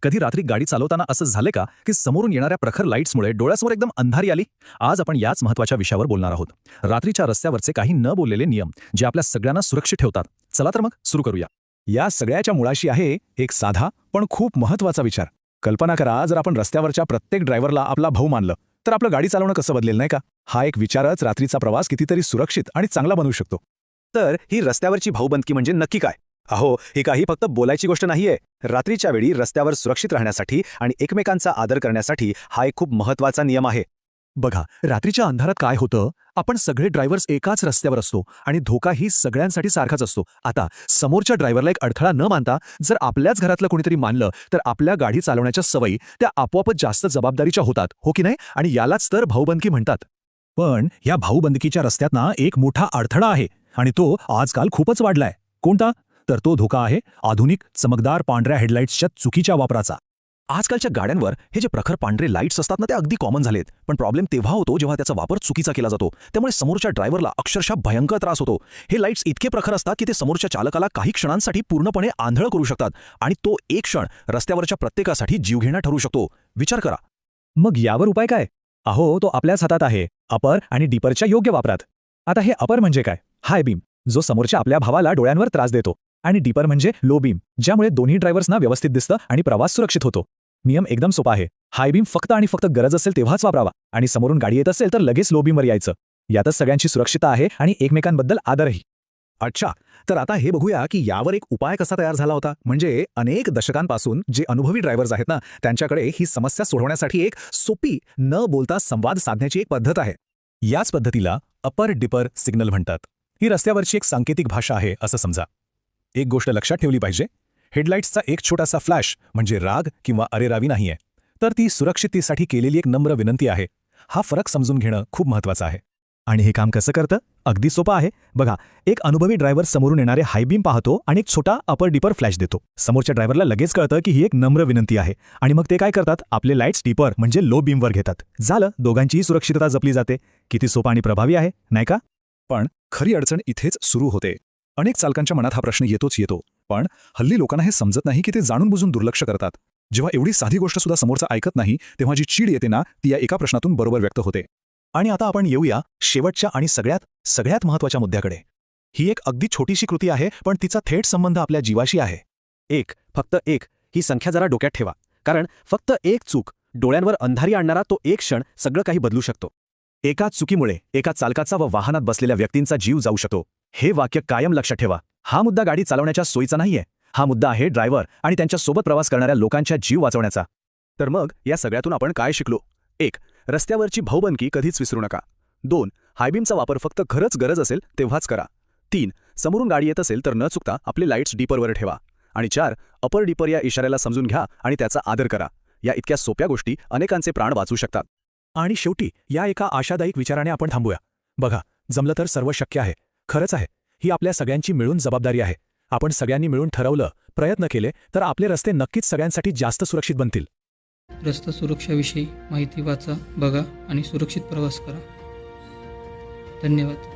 कधी रात्री गाडी चालवताना असं झाले का की समोरून येणाऱ्या प्रखर लाईट्समुळे डोळ्यासमोर एकदम अंधारी आली? आज आपण याच महत्त्वाच्या विषयावर बोलणार आहोत. रात्रीच्या रस्त्यावरचे काही न बोललेले नियम जे आपल्या सगळ्यांना सुरक्षित ठेवतात. चला तर मग सुरू करूया. या सगळ्याच्या मुळाशी आहे एक साधा पण खूप महत्त्वाचा विचार. कल्पना करा, जर आपण रस्त्यावरच्या प्रत्येक ड्रायव्हरला आपला भाऊ मानलं तर आपलं गाडी चालवणं कसं बदलेल, नाही का? हा एक विचारच रात्रीचा प्रवास कितीतरी सुरक्षित आणि चांगला बनवू शकतो. तर ही रस्त्यावरची भाऊबंदकी म्हणजे नक्की काय? अहो, ही काही फक्त बोलायची गोष्ट नाहीये. रात्रीच्या वेळी रस्त्यावर सुरक्षित राहण्यासाठी आणि एकमेकांचा आदर करण्यासाठी हा एक खूप महत्त्वाचा नियम आहे. बघा, रात्रीच्या अंधारात काय होतं, आपण सगळे ड्रायव्हर्स एकाच रस्त्यावर असतो आणि धोकाही सगळ्यांसाठी सारखाच असतो. आता समोरच्या ड्रायव्हरला एक अडथळा न मानता जर आपल्याच घरातलं कोणीतरी मानलं तर आपल्या गाडी चालवण्याच्या सवयी त्या आपोआपच जास्त जबाबदारीच्या होतात, हो की नाही? आणि यालाच तर भाऊबंदकी म्हणतात. पण या भाऊबंदकीच्या रस्त्यात ना एक मोठा अडथळा आहे आणि तो आजकाल खूपच वाढलाय. कोणता? तर तो धोका आहे आधुनिक चमकदार पांढऱ्या हेडलाईट्सच्या चुकीच्या वापराचा. आजकालच्या गाड्यांवर हे जे प्रखर पांढरे लाईट्स असतात ना, ते अगदी कॉमन झालेत. पण प्रॉब्लेम तेव्हा होतो जेव्हा त्याचा वापर चुकीचा केला जातो. त्यामुळे समोरच्या ड्रायव्हरला अक्षरशः भयंकर त्रास होतो. हे लाईट्स इतके प्रखर असतात की ते समोरच्या चालकाला काही क्षणांसाठी पूर्णपणे आंधळ करू शकतात आणि तो एक क्षण रस्त्यावरच्या प्रत्येकासाठी जीवघेणा ठरू शकतो. विचार करा. मग यावर उपाय काय? अहो, तो आपल्याच हातात आहे, अपर आणि डिपरच्या योग्य वापरात. आता हे अपर म्हणजे काय? हाय बीम, जो समोरच्या आपल्या भावाला डोळ्यांवर त्रास देतो, आणि डिपर म्हणजे लो बीम, ज्यामुळे दोन्ही ड्रायव्हर्सना व्यवस्थित दिसतं आणि प्रवास सुरक्षित होतो. नियम एकदम सोपा आहे. हाय बीम फक्त आणि फक्त गरज असेल तेव्हाच वापरावा आणि समोरून गाडी येत असेल तर लगेच लो बीमवर यायचं. यातच सगळ्यांची सुरक्षितता आहे आणि एकमेकांबद्दल आदरही. अच्छा, तर आता हे बघूया की यावर एक उपाय कसा तयार झाला होता. म्हणजे अनेक दशकांपासून जे अनुभवी ड्रायव्हर्स आहेत ना, त्यांच्याकडे ही समस्या सोडवण्यासाठी एक सोपी न बोलता संवाद साधण्याची एक पद्धत आहे. याच पद्धतीला अपर डिपर सिग्नल म्हणतात. ही रस्त्यावरची एक सांकेतिक भाषा आहे असं समजा. एक गोष्ट लक्षात ठेवली पाहिजे, हेडलाईट्सचा एक छोटासा फ्लॅश म्हणजे राग किंवा अरेरावी नाहीये, तर ती सुरक्षिततेसाठी केलेली एक नम्र विनंती आहे. हा फरक समजून घेणं खूप महत्त्वाचं आहे. आणि हे काम कसं करतं? अगदी सोपं आहे. बघा, एक अनुभवी ड्रायव्हर समोरून येणारे हाय बीम पाहतो आणि एक छोटा अपर डिपर फ्लॅश देतो. समोरच्या ड्रायव्हरला लगेच कळतं की ही एक नम्र विनंती आहे आणि मग ते काय करतात? आपले लाईट्स डिपर म्हणजे लो बीमवर घेतात. झालं, दोघांचीही सुरक्षितता जपली जाते. किती सोपं आणि प्रभावी आहे, नाही का? पण खरी अडचण इथेच सुरू होते. अनेक चालकांच्या मनात हा प्रश्न येतो, पण हल्ली लोकांना हे समजत नाही की ते जाणून बुजून दुर्लक्ष करतात. जेव्हा एवढी साधी गोष्ट सुद्धा समोरचा ऐकत नाही, तेव्हा जी चीड येते ना, ती या एका प्रश्नातून बरोबर व्यक्त होते. आणि आता आपण येऊया शेवटच्या आणि सगळ्यात महत्त्वाच्या मुद्द्याकडे. ही एक अगदी छोटीशी कृती आहे, पण तिचा थेट संबंध आपल्या जीवाशी आहे. फक्त एक ही संख्या जरा डोक्यात ठेवा, कारण फक्त एक चूक डोळ्यांवर अंधारी आणणारा तो एक क्षण सगळं काही बदलू शकतो. एका चुकीमुळे एका चालकाचा व वाहनात बसलेल्या व्यक्तींचा जीव जाऊ शकतो. हे वाक्य कायम लक्षात ठेवा. हा मुद्दा गाडी चालवण्याच्या सोयीचा नाहीये. हा मुद्दा आहे ड्रायव्हर आणि त्यांच्या सोबत प्रवास करणाऱ्या लोकांच्या जीव वाचवण्याचा. तर मग या सगळ्यातून आपण काय शिकलो? 1. रस्त्यावरची भाऊबंदकी कधीच विसरू नका. 2. हायबीमचा वापर फक्त खरंच गरज असेल तेव्हाच करा. 3. समोरून गाडी येत असेल तर न चुकता आपले लाईट्स डिपरवर ठेवा. आणि 4. अपर डिपर या इशाऱ्याला समजून घ्या आणि त्याचा आदर करा. या इतक्या सोप्या गोष्टी अनेकांचे प्राण वाचू शकतात. आणि शेवटी या एका आशादायक विचाराने आपण थांबूया. बघा, जमलं तर सर्व शक्य आहे. खरंच आहे. ही आपल्या सगळ्यांची मिळून जबाबदारी आहे. आपण सगळ्यांनी मिळून ठरवलं, प्रयत्न केले तर आपले रस्ते नक्कीच सगळ्यांसाठी जास्त सुरक्षित बनतील. रस्ता सुरक्षाविषयी माहिती वाचा, बघा आणि सुरक्षित प्रवास करा. धन्यवाद.